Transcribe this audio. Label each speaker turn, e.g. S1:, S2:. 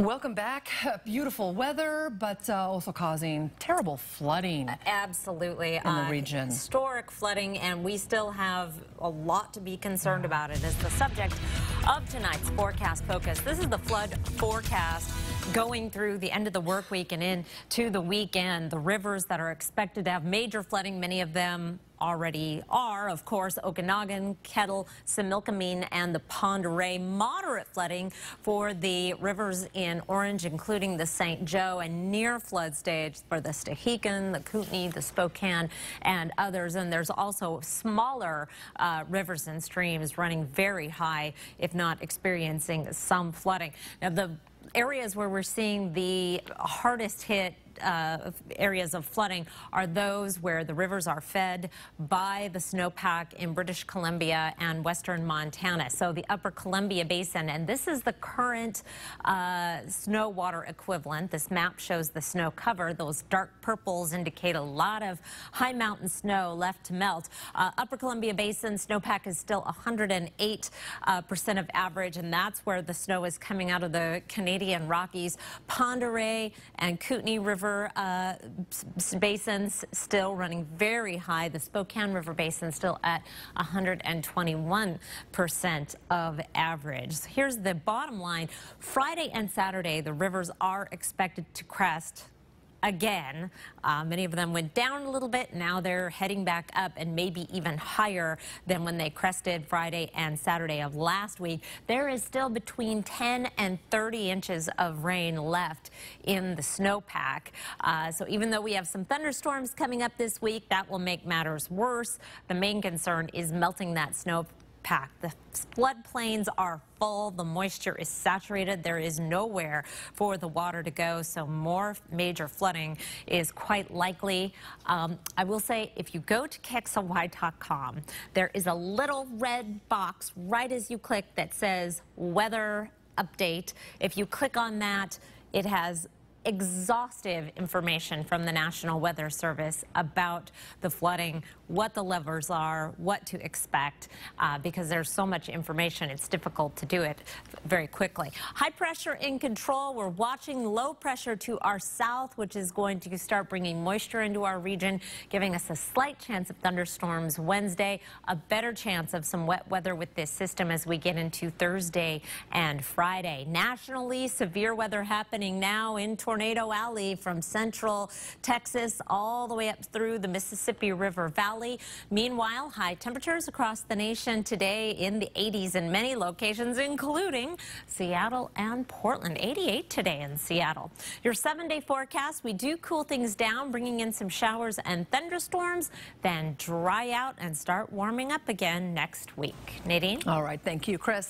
S1: Welcome back. Beautiful weather, but also causing terrible flooding.
S2: Absolutely.
S1: In the region.
S2: Historic flooding, and we still have a lot to be concerned about. It is the subject of tonight's forecast focus. This is the flood forecast going through the end of the work week and into the weekend. The rivers that are expected to have major flooding, many of them already are, of course, Okanagan, Kettle, Similkameen, and the Pend Oreille. Moderate flooding for the rivers in Orange, including the St. Joe, and near flood stage for the Stehekin, the Kootenai, the Spokane, and others. And there's also smaller rivers and streams running very high, if not experiencing some flooding. Now, the areas where we're seeing the hardest hit areas of flooding are those where the rivers are fed by the snowpack in British Columbia and western Montana. So the upper Columbia Basin, and this is the current snow water equivalent. This map shows the snow cover. Those dark purples indicate a lot of high mountain snow left to melt. Upper Columbia Basin snowpack is still 108% of average, and that's where the snow is coming out of the Canadian Rockies. Pend Oreille and Kootenai River basins still running very high. The Spokane River Basin still at 121% of average. So here's the bottom line. Friday and Saturday, the rivers are expected to crest again. Many of them went down a little bit. Now they're heading back up, and maybe even higher than when they crested Friday and Saturday of last week. There is still between 10 and 30 inches of rain left in the snowpack. So even though we have some thunderstorms coming up this week, that will make matters worse. The main concern is melting that snowpack. The floodplains are full. The moisture is saturated. There is nowhere for the water to go, so more major flooding is quite likely. I will say, if you go to KXLY.com, there is a little red box right as you click that says weather update. If you click on that, it has exhaustive information from the National Weather Service about the flooding, what the levels are, what to expect, because there's so much information, it's difficult to do it very quickly. High pressure in control. We're watching low pressure to our south, which is going to start bringing moisture into our region, giving us a slight chance of thunderstorms Wednesday, a better chance of some wet weather with this system as we get into Thursday and Friday. Nationally, severe weather happening now in Tornado Alley from central Texas all the way up through the Mississippi River Valley. Meanwhile, high temperatures across the nation today in the 80s in many locations, including Seattle and Portland. 88 today in Seattle. Your 7-day forecast, we do cool things down, bringing in some showers and thunderstorms, then dry out and start warming up again next week. Nadine?
S1: All right. Thank you, Kris.